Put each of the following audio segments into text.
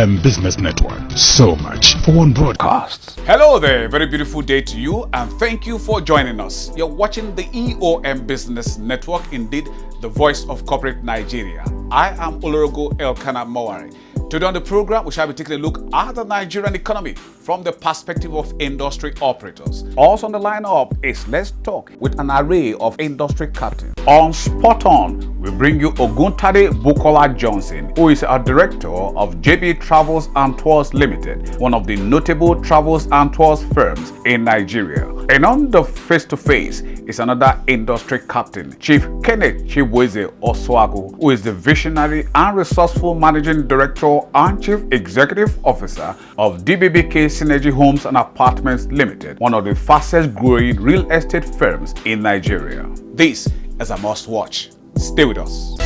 Eom Business Network. So much for one broadcast. Hello there, very beautiful day to you, and thank you for joining us. You're watching the Eom Business Network, indeed the voice of corporate Nigeria. I am Olorogo Elkanah Mowari. Today on the program, we shall be taking a look at the Nigerian economy from the perspective of industry operators. Also on the lineup is Let's Talk with an array of industry captains. On Spot On, we bring you Oguntade Bukola Johnson, who is a director of JB Travels and Tours Limited, one of the notable travels and tours firms in Nigeria. And on the face-to-face is another industry captain, Chief Kenneth Chibueze Oswago, who is the visionary and resourceful managing director and chief executive officer of DBBK Synergy Homes and Apartments Limited, one of the fastest growing real estate firms in Nigeria. This is a must watch. Stay with us.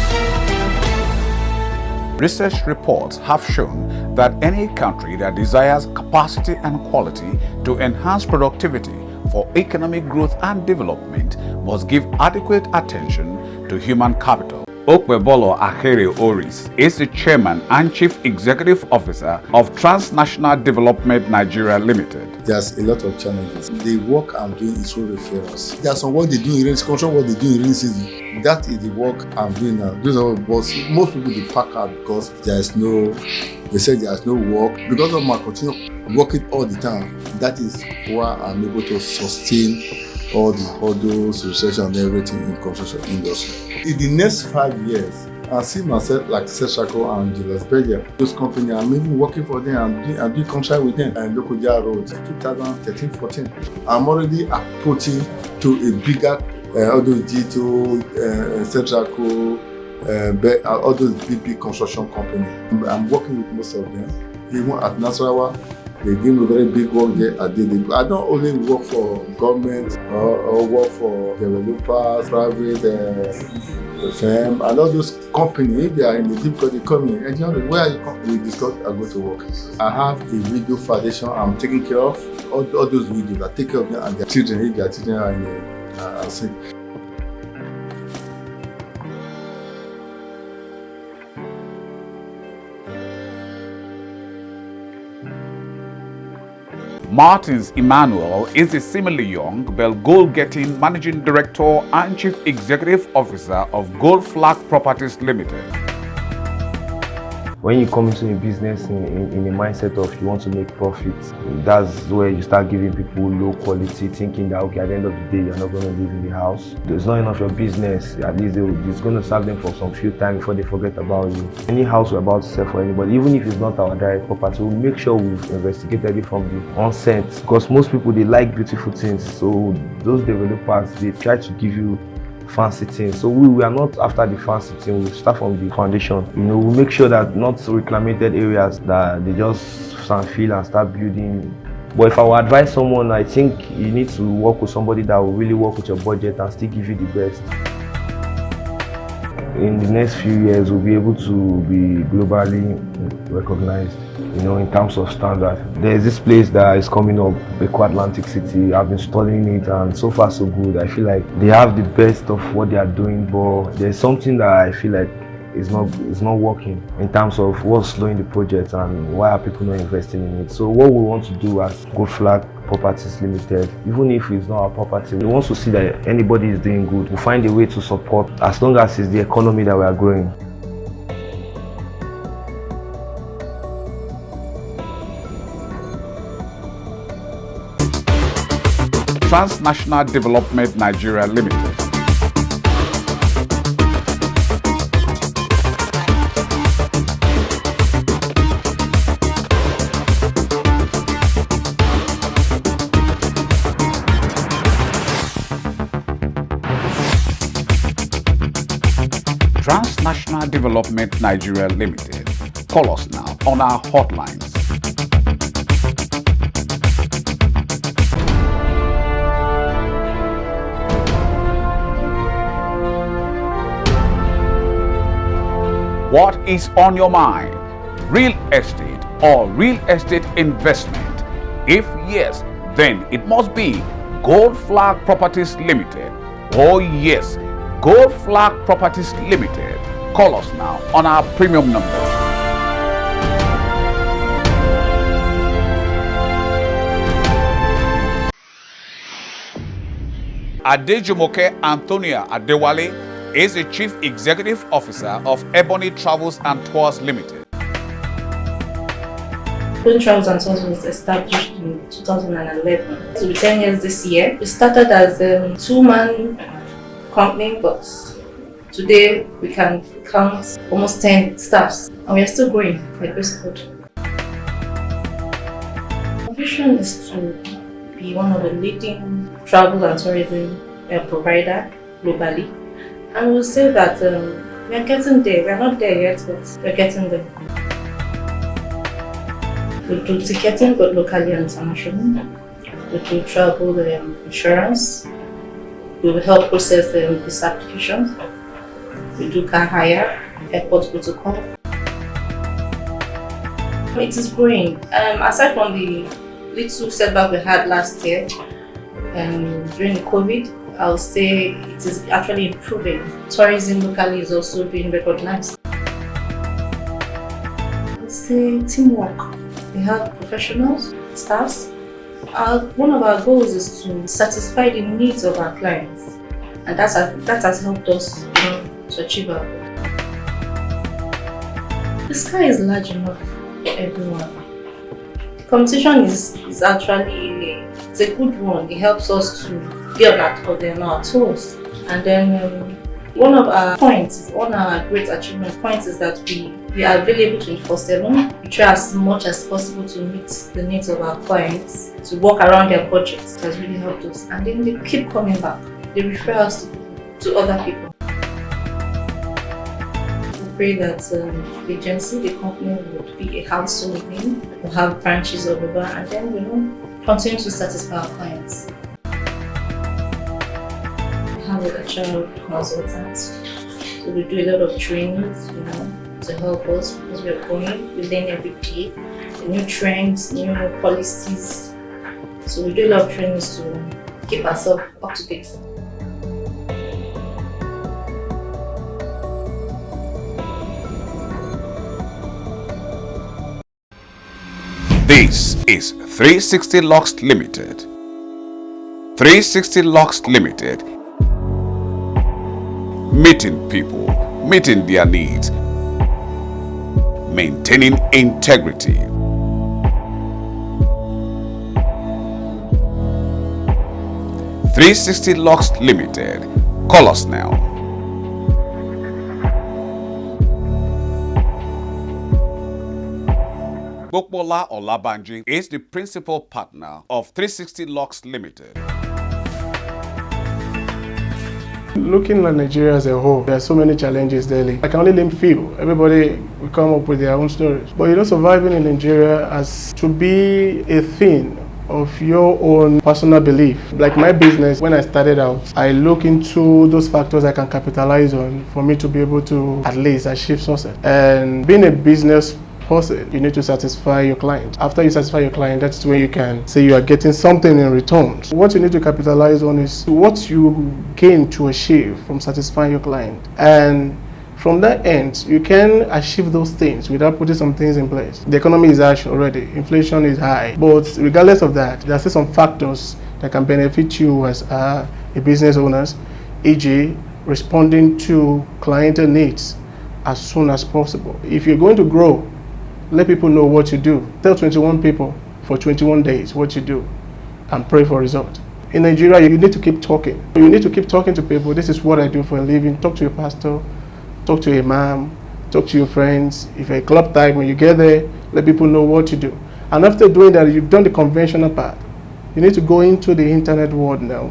Research reports have shown that any country that desires capacity and quality to enhance productivity for economic growth and development must give adequate attention to human capital. Okpebolo Ahere Oris is the chairman and chief executive officer of Transnational Development Nigeria Limited. There's a lot of challenges. The work I'm doing is through referrals. There's some work they do in rainy season, what they do in rainy season. That is the work I'm doing now. Those are most people they pack out because they say there's no work. Because of my continue working all the time, that is why I'm able to sustain all the hurdles, research and everything in construction industry. In the next 5 years, I see myself like Seshako and Julius Berger. Those companies, I'm even working for them and doing contract with them. And Lokoja Road, 2013-14. I'm already approaching to a bigger, all those G2, Seshako, all those big construction companies. I'm working with most of them. Even at Nasarawa, they give me very big work there. I don't only work for government or work for developers, private firm, and all those companies. They are in the difficult economy. And you know, where you come, we discuss, I go to work. I have a widow foundation. I'm taking care of all those widows. I take care of them and their children. If their children are in sick. Martins Emmanuel is a similarly young but goal-getting managing director and chief executive officer of Gold Flag Properties Limited. When you come into a business in a mindset of you want to make profits, that's where you start giving people low quality, thinking that okay, at the end of the day you're not going to live in the house. There's not enough of your business, at least it's going to serve them for some few time before they forget about you. Any house we're about to sell for anybody, even if it's not our direct property, we'll make sure we've investigated it from the onset, because most people, they like beautiful things. So those developers, they try to give you fancy things. So we are not after the fancy thing. We start from the foundation. We make sure that not reclaimed areas that they just stand feel and start building. But if I would advise someone, I think you need to work with somebody that will really work with your budget and still give you the best. In the next few years, we'll be able to be globally recognized, in terms of standard. There's this place that is coming up, Beko Atlantic City. I've been studying it and so far so good. I feel like they have the best of what they are doing, but there's something that I feel like is not working in terms of what's slowing the project and why are people not investing in it. So what we want to do as Gold Flag Properties Limited, even if it's not our property, we want to see that anybody is doing good. We'll find a way to support as long as it's the economy that we are growing. Transnational Development Nigeria Limited. Transnational Development Nigeria Limited. Call us now on our hotlines. What is on your mind? Real estate or real estate investment? If yes, then it must be Gold Flag Properties Limited. Oh yes, Gold Flag Properties Limited. Call us now on our premium number Adejumoke Antonia Adewale is the Chief Executive Officer of EBONY Travels and Tours Limited. EBONY Travels and Tours was established in 2011. So 10 years this year. We started as a two-man company, but today we can count almost 10 staffs, and we are still growing by grace of God. Our vision is to be one of the leading travel and tourism provider globally, and we'll say that we are getting there. We are not there yet, but we're getting there. We do ticketing, both locally and internationally. We do travel insurance. We will help process these applications. We do car hire, airport protocol. It is growing. Aside from the little setback we had last year during the COVID, I would say it is actually improving. Tourism locally is also being recognized. I would say teamwork. We have professionals, staffs. One of our goals is to satisfy the needs of our clients, and that has helped us to achieve our goal. The sky is large enough for everyone. The competition is actually it's a good one. It helps us to be on our toes. And then one of our great achievement points is that we are available 24/7. We try as much as possible to meet the needs of our clients, to work around their budgets. That's really helped us. And then they keep coming back. They refer us to other people. We pray that the agency, the company would be a household name, will have branches all over, and then continue to satisfy our clients. We have a child consultant, so we do a lot of trainings, to help us because we are growing. We learn every day, the new trends, new policies. So we do a lot of trainings to keep ourselves up to date. This is 360 LUXE Limited. 360 LUXE Limited. Meeting people, meeting their needs, maintaining integrity. "360 LUXE Limited." Call us now. Bokbola Olabanji is the principal partner of 360 LUXE Limited. Looking at Nigeria as a whole, there are so many challenges daily. I can only name few. Everybody will come up with their own stories. But surviving in Nigeria has to be a thing of your own personal belief. Like my business, when I started out, I look into those factors I can capitalize on for me to be able to at least achieve success. And being a business person, you need to satisfy your client. After you satisfy your client, that's when you can say you are getting something in return. So what you need to capitalize on is what you gain to achieve from satisfying your client. And from that end, you can achieve those things without putting some things in place. The economy is harsh already. Inflation is high. But regardless of that, there are still some factors that can benefit you as a business owner, e.g. responding to clientele needs as soon as possible. If you're going to grow, let people know what you do. Tell 21 people for 21 days what you do and pray for results. In Nigeria, you need to keep talking. You need to keep talking to people. This is what I do for a living. Talk to your pastor, talk to your imam, talk to your friends. If you're a club type, when you get there, let people know what you do. And after doing that, you've done the conventional part. You need to go into the internet world now.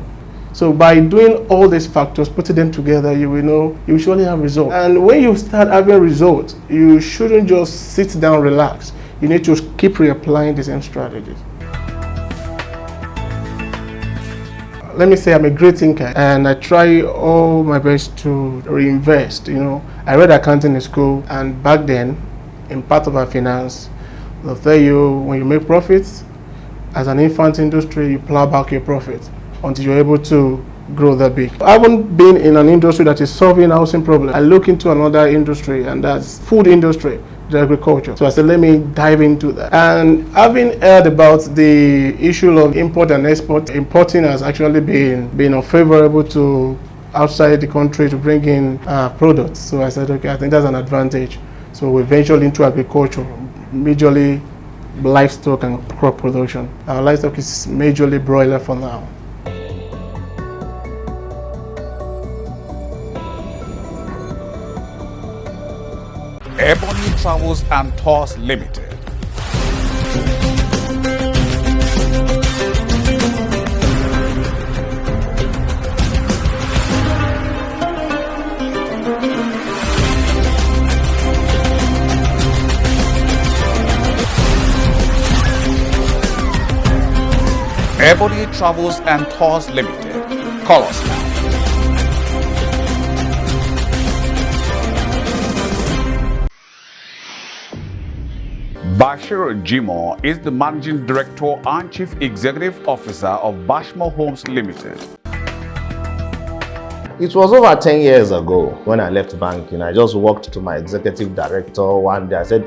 So by doing all these factors, putting them together, you will know you will surely have results. And when you start having results, you shouldn't just sit down, relax. You need to keep reapplying the same strategies. Let me say I'm a great thinker and I try all my best to reinvest. I read accounting in school, and back then, in part of our finance, they'll tell you when you make profits, as an infant industry, you plow back your profits until you're able to grow that big. I haven't been in an industry that is solving housing problems. I look into another industry, and that's food industry. the agriculture. So I said, let me dive into that. And having heard about the issue of import and export, importing has actually been unfavorable to outside the country to bring in products. So I said, okay, I think that's an advantage. So we ventured into agriculture, majorly livestock and crop production. Our livestock is majorly broiler for now. EBONY Travels and Tours Limited. EBONY Travels and Tours Limited. Call us now. BASHMOH is the Managing Director and Chief Executive Officer of BASHMOH Homes Limited. It was over 10 years ago when I left banking. I just walked to my executive director one day. I said,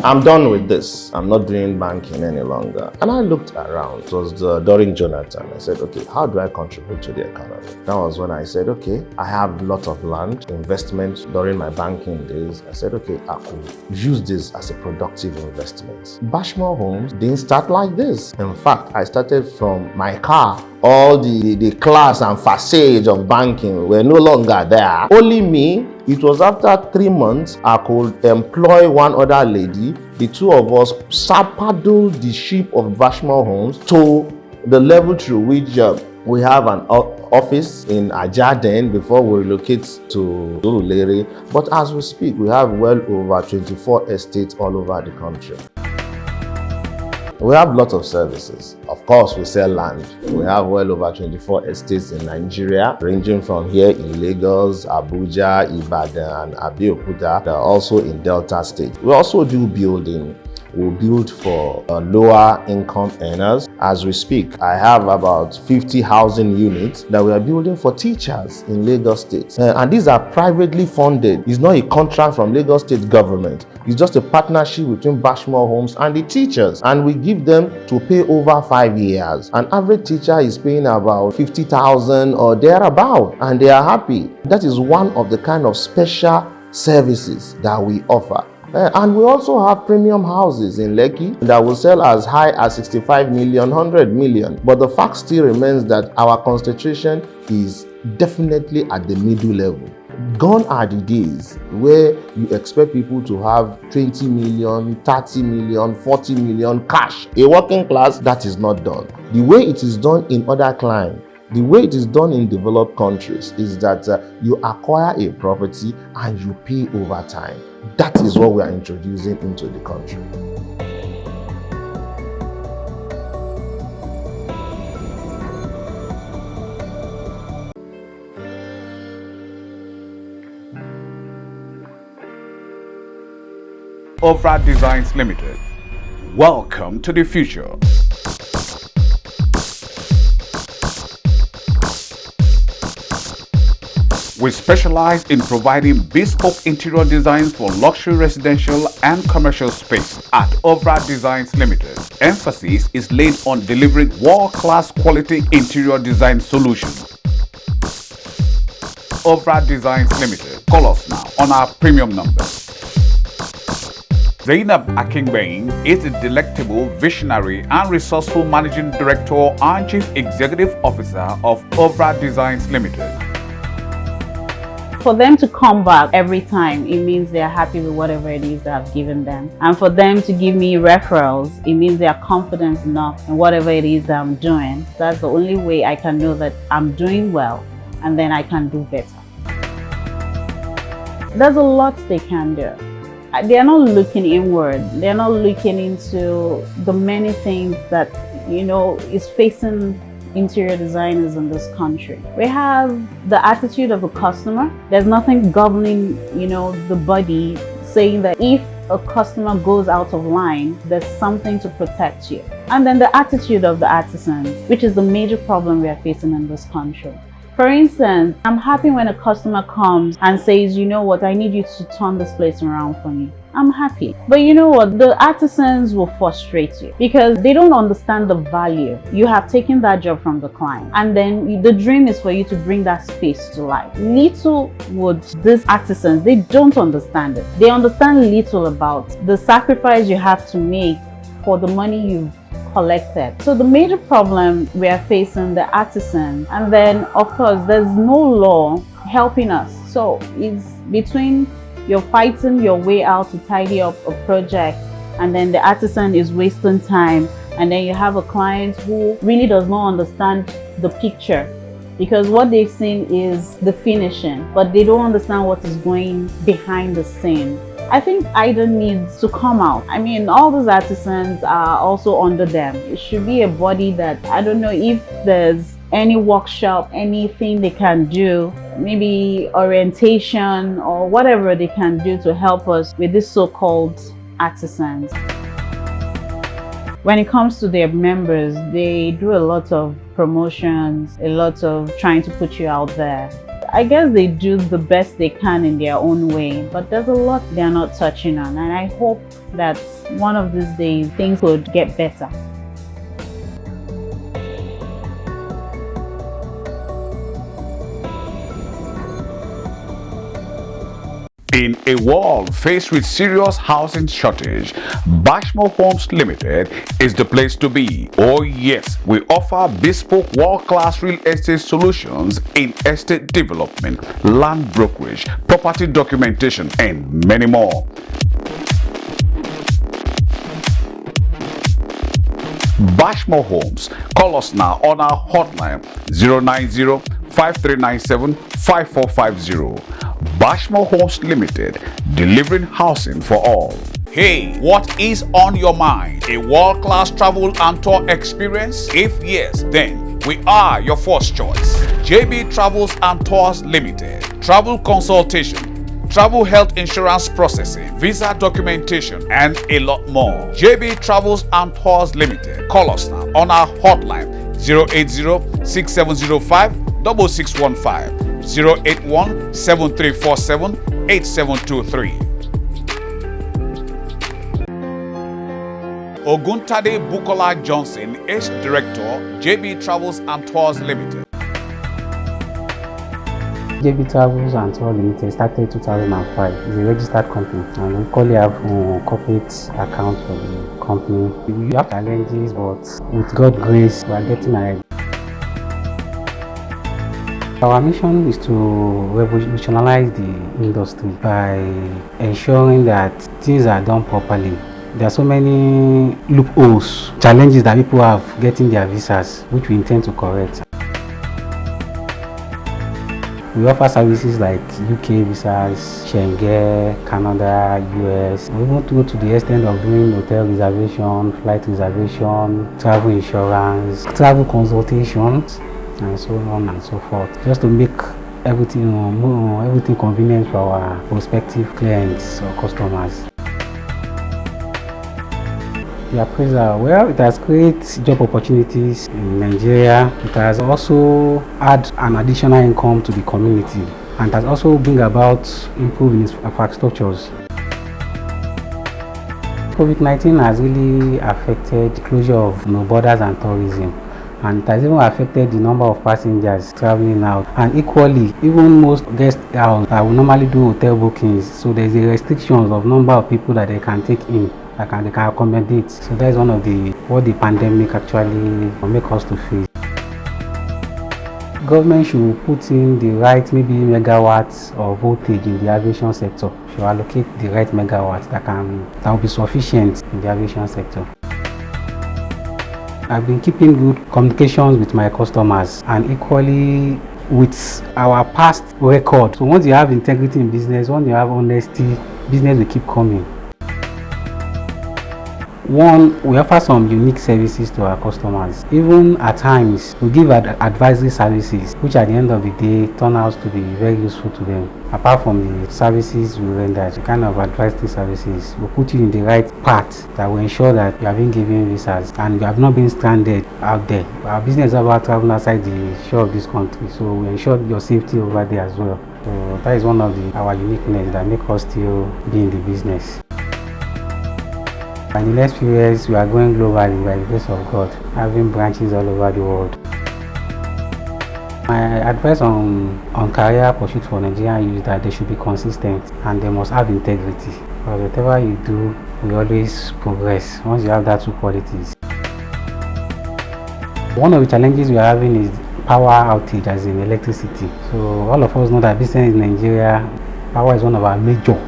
I'm done with this. I'm not doing banking any longer. And I looked around. It was during Jonathan. I said, okay, how do I contribute to the economy? That was when I said, okay, I have a lot of land, investment during my banking days. I said, okay, I could use this as a productive investment. BASHMOH Homes didn't start like this. In fact, I started from my car. All the class and facade of banking were no longer there. Only me. It was after 3 months I could employ one other lady. The two of us paddled the ship of BASHMOH Homes to the level through which we have an office in Ajaden before we relocate to Surulere. But as we speak, we have well over 24 estates all over the country. We have lots of services. Of course, we sell land. We have well over 24 estates in Nigeria, ranging from here in Lagos, Abuja, Ibadan, and Abeokuta. They're also in Delta State. We also do building. We build for lower income earners. As we speak, I have about 50 housing units that we are building for teachers in Lagos State. And these are privately funded. It's not a contract from Lagos State government. It's just a partnership between BASHMOH Homes and the teachers. And we give them to pay over 5 years. An average teacher is paying about 50,000 or thereabout, and they are happy. That is one of the kind of special services that we offer. And we also have premium houses in Lekki that will sell as high as 65 million, 100 million. But the fact still remains that our concentration is definitely at the middle level. Gone are the days where you expect people to have 20 million, 30 million, 40 million cash. A working class, that is not done. The way it is done in other climes, the way it is done in developed countries is that you acquire a property and you pay over time. That is what we are introducing into the country. OEUVRE Designs Limited. Welcome to the future. We specialize in providing bespoke interior designs for luxury residential and commercial space at OEUVRE Designs Limited. Emphasis is laid on delivering world-class quality interior design solutions. OEUVRE Designs Limited. Call us now on our premium numbers. Zainab Akingbein is a delectable, visionary and resourceful Managing Director and Chief Executive Officer of OEUVRE Designs Limited. For them to come back every time, it means they are happy with whatever it is that I've given them. And for them to give me referrals, it means they are confident enough in whatever it is that I'm doing. That's the only way I can know that I'm doing well, and then I can do better. There's a lot they can do. They're not looking inward. They're not looking into the many things that, is facing interior designers in this country. We have the attitude of a customer. There's nothing governing, the body saying that if a customer goes out of line, there's something to protect you. And then the attitude of the artisans, which is the major problem we are facing in this country. For instance, I'm happy when a customer comes and says, you know what, I need you to turn this place around for me. I'm happy. But you know what? The artisans will frustrate you because they don't understand the value. You have taken that job from the client, and then the dream is for you to bring that space to life. Little would these artisans, they don't understand it. They understand little about the sacrifice you have to make for the money you've collected. So the major problem we are facing, the artisans, and then of course there's no law helping us. So it's between you're fighting your way out to tidy up a project, and then the artisan is wasting time, and then you have a client who really does not understand the picture because what they've seen is the finishing, but they don't understand what is going behind the scene. I think IDA needs to come out. I mean, all those artisans are also under them. It should be a body that, I don't know if there's any workshop, anything they can do, maybe orientation or whatever they can do to help us with these so-called artisans. When it comes to their members, they do a lot of promotions, a lot of trying to put you out there. I guess they do the best they can in their own way, but there's a lot they're not touching on, and I hope that one of these days things could get better. In a world faced with serious housing shortage, BASHMOH Homes Limited is the place to be. Oh yes, we offer bespoke world-class real estate solutions in estate development, land brokerage, property documentation, and many more. BASHMOH Homes. Call us now on our hotline 090-5397-5450. BASHMOH Homes Limited, delivering housing for all. Hey, what is on your mind? A world-class travel and tour experience? If yes, then we are your first choice. JB Travels and Tours Limited. Travel consultation, travel health insurance processing, visa documentation, and a lot more. JB Travels and Tours Limited. Call us now on our hotline 080-6705-6615. 081-7347-8723. Oguntade Bukola Johnson is Director, JB Travels and Tours Limited. JB Travels and Tours Limited started in 2005. It's a registered company, and we currently have a corporate account for the company. We have challenges, but with God's grace, we are getting ahead. Our mission is to revolutionize the industry by ensuring that things are done properly. There are so many loopholes, challenges that people have getting their visas, which we intend to correct. We offer services like UK visas, Schengen, Canada, US. We want to go to the extent of doing hotel reservation, flight reservation, travel insurance, travel consultations, and so on and so forth, just to make everything everything convenient for our prospective clients or customers. The appraisal, well, it has created job opportunities in Nigeria. It has also added an additional income to the community, and has also bring about improving its infrastructures. COVID-19 has really affected the closure of borders and tourism, and it has even affected the number of passengers traveling out, and equally even most guest houses that will normally do hotel bookings, so there's a restrictions of number of people that they can take in, that they can accommodate. So that is one of what the pandemic actually make us to face. Government should put in the right maybe megawatts or voltage in the aviation sector, should allocate the right megawatts that will be sufficient in the aviation sector. I've been keeping good communications with my customers, and equally with our past record. So once you have integrity in business, once you have honesty, business will keep coming. One, we offer some unique services to our customers. Even at times, we give advisory services, which at the end of the day turn out to be very useful to them. Apart from the services we render, the kind of advisory services, we put you in the right path that will ensure that you have been given visas and you have not been stranded out there. Our business is about traveling outside the shore of this country, so we ensure your safety over there as well. So that is one of our uniqueness that make us still be in the business. In the next few years, we are going globally by the grace of God, having branches all over the world. My advice on career pursuit for Nigerian youth is that they should be consistent and they must have integrity. Because whatever you do, we always progress once you have that two qualities. One of the challenges we are having is power outage, as in electricity. So all of us know that business in Nigeria, power is one of our major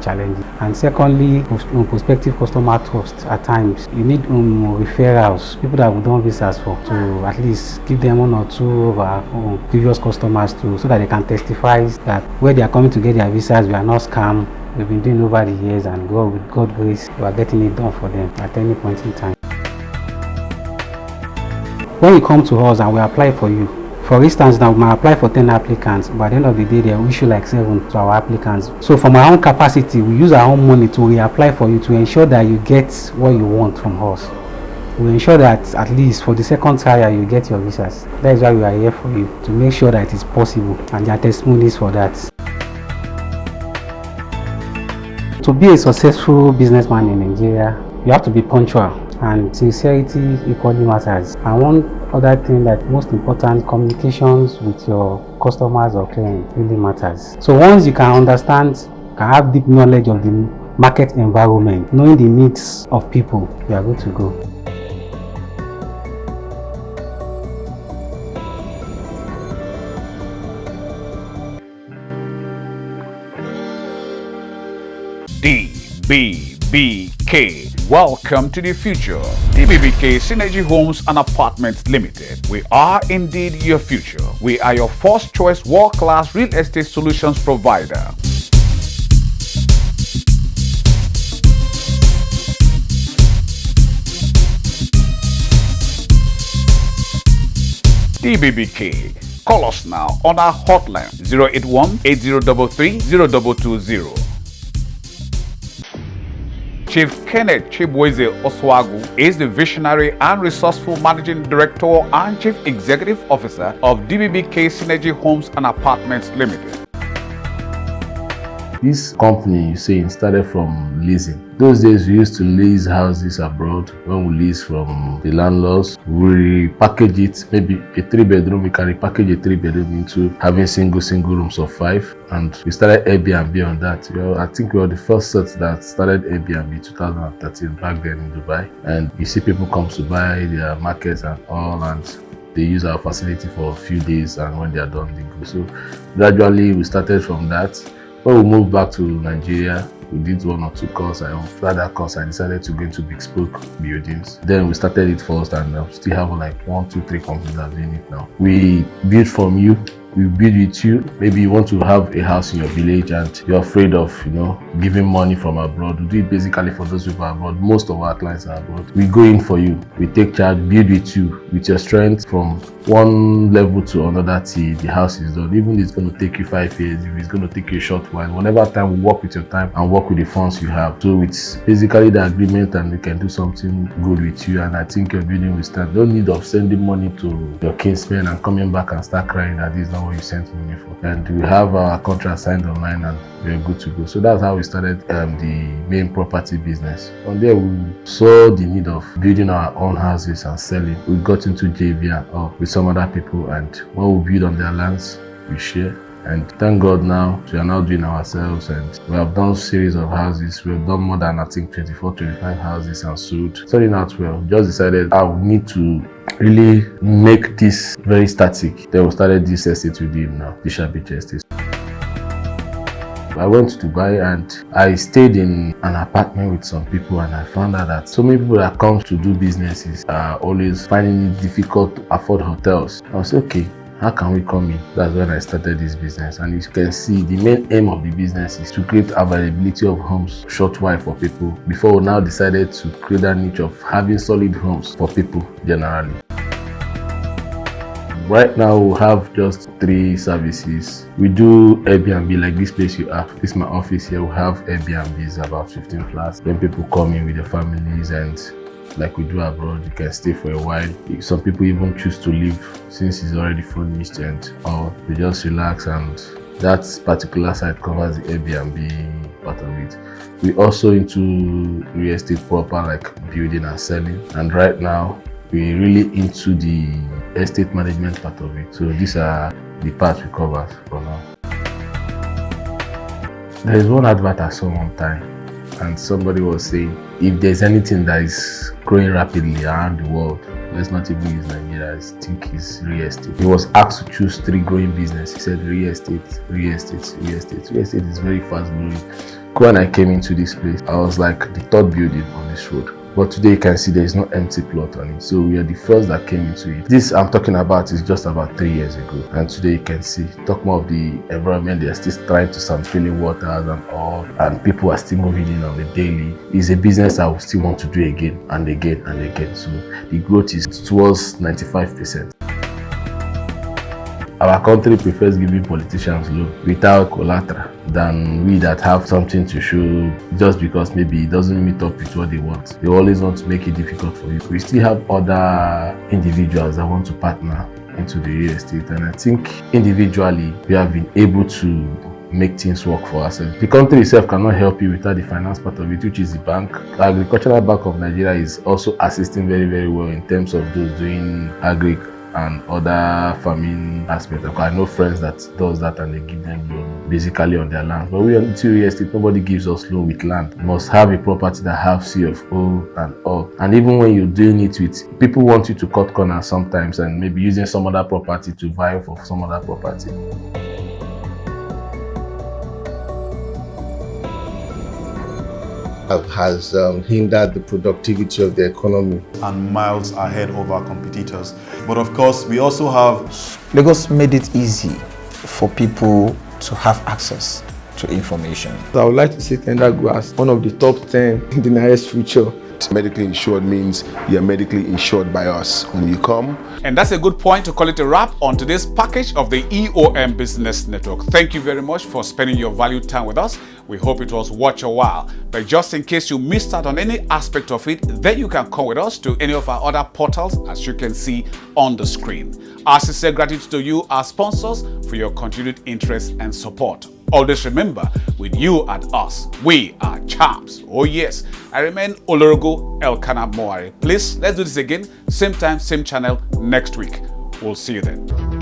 challenges. And secondly, prospective customer trust. At times you need referrals, people that we've done visas for, to at least give them one or two of our previous customers too, so that they can testify that where they are coming to get their visas, we are not scammed. We've been doing over the years, and God, with God's grace, we are getting it done for them at any point in time. When you come to us and we apply for you, for instance, now we might apply for 10 applicants, but at the end of the day, they will issue like 7 to our applicants. So from our own capacity, we use our own money to reapply for you to ensure that you get what you want from us. We ensure that at least for the second trial, you get your visas. That is why we are here for you, to make sure that it is possible, and there are testimonies for that. To be a successful businessman in Nigeria, you have to be punctual, and sincerity equally matters. And one other thing that most important, communications with your customers or clients really matters. So once you can understand, can have deep knowledge of the market environment, knowing the needs of people, you are good to go. DBBK. Welcome to the future. DBBK Synergy Homes and Apartments Limited. We are indeed your future. We are your first choice world-class real estate solutions provider. DBBK. Call us now on our hotline 081-8033-0220. Chief Kenneth Chibweze Oswagu is the visionary and resourceful Managing Director and Chief Executive Officer of DBBK Synergy Homes and Apartments Limited. This company, you see, started from leasing. Those days we used to lease houses abroad. When we lease from the landlords, we package it, maybe a 3-bedroom, we can repackage a 3-bedroom into having single rooms of 5. And we started Airbnb on that. You know, I think we were the first set that started Airbnb in 2013 back then in Dubai. And you see people come to buy their markets and all, and they use our facility for a few days, and when they are done, they go. So gradually we started from that. When we moved back to Nigeria, we did 1 or 2 courses. After that course, I decided to go into bespoke buildings. Then we started it first, and we still have like 1, 2, 3 companies that are doing it now. We build from you. We build with you. Maybe you want to have a house in your village and you're afraid of, giving money from abroad. We do it basically for those people abroad. Most of our clients are abroad. We go in for you. We take charge, build with you, with your strength, from one level to another till the house is done. Even if it's going to take you 5 years, if it's going to take you a short while, whenever time, we work with your time and work with the funds you have. So it's basically the agreement, and we can do something good with you. And I think your building will stand. No need of sending money to your kinsmen and coming back and start crying that this is not what you sent money for. And we have our contract signed online, and we're good to go. So that's how we started the main property business. From there, we saw the need of building our own houses and selling. We got into JV with some other people, and when we build on their lands, we share. And thank God now, we are now doing ourselves, and we have done series of houses. We have done more than, I think, 24, 25 houses and sold. Starting out well, just decided I would need to really make this very static. Then we started this estate we did now, Bishop Beach Estate. I went to Dubai and I stayed in an apartment with some people, and I found out that so many people that come to do businesses are always finding it difficult to afford hotels. I was okay, how can we come in? That's when I started this business. And you can see the main aim of the business is to create availability of homes short while for people, before we now decided to create that niche of having solid homes for people generally. Right now we have just 3 services. We do Airbnb, like this place you have. This is my office here. We have Airbnbs, about 15 flats. When people come in with their families, and like we do abroad, you can stay for a while. Some people even choose to leave since it's already furnished, and or we just relax. And that particular site covers the Airbnb part of it. We also into real estate proper, like building and selling. And right now, we're really into the estate management part of it. So these are the parts we cover for now. There is one advert I saw one time, and somebody was saying, if there's anything that is growing rapidly around the world, let's not even use Nigeria, I think it's real estate. He was asked to choose 3 growing businesses. He said real estate, real estate, real estate. Real estate is very fast growing. When I came into this place, I was like the 3rd building on this road. But today you can see there is no empty plot on it. So we are the first that came into it. This I'm talking about is just about 3 years ago. And today you can see, talk more of the environment, they are still trying to some filling waters and all. And people are still moving in on the daily. It's a business I will still want to do again and again and again. So the growth is towards 95%. Our country prefers giving politicians loan without collateral than we that have something to show just because maybe it doesn't meet up with what they want. They always want to make it difficult for you. We still have other individuals that want to partner into the real estate, and I think individually we have been able to make things work for ourselves. The country itself cannot help you without the finance part of it, which is the bank. The Agricultural Bank of Nigeria is also assisting very, very well in terms of those doing agri and other farming aspects. I know friends that does that and they give them loan basically on their land. But we on real estate, nobody gives us loan with land. You must have a property that have CFO and all. And even when you're doing it with, people want you to cut corners sometimes and maybe using some other property to vie for some other property. Has hindered the productivity of the economy. And miles ahead of our competitors. But of course, we also have... Lagos made it easy for people to have access to information. I would like to see KENDRA go as one of the top 10 in the nearest future. Medically insured means you're medically insured by us when you come. And that's a good point to call it a wrap on today's package of the Eom Business Network. Thank you very much for spending your valued time with us. We hope it was worth your while. But just in case you missed out on any aspect of it, then you can come with us to any of our other portals, as you can see on the screen. Our sincere gratitude to you, our sponsors, for your continued interest and support. Always remember, with you and us, we are champs. Oh yes, I remain Olorogo Elkanah Mowari. Please, let's do this again, same time, same channel next week. We'll see you then.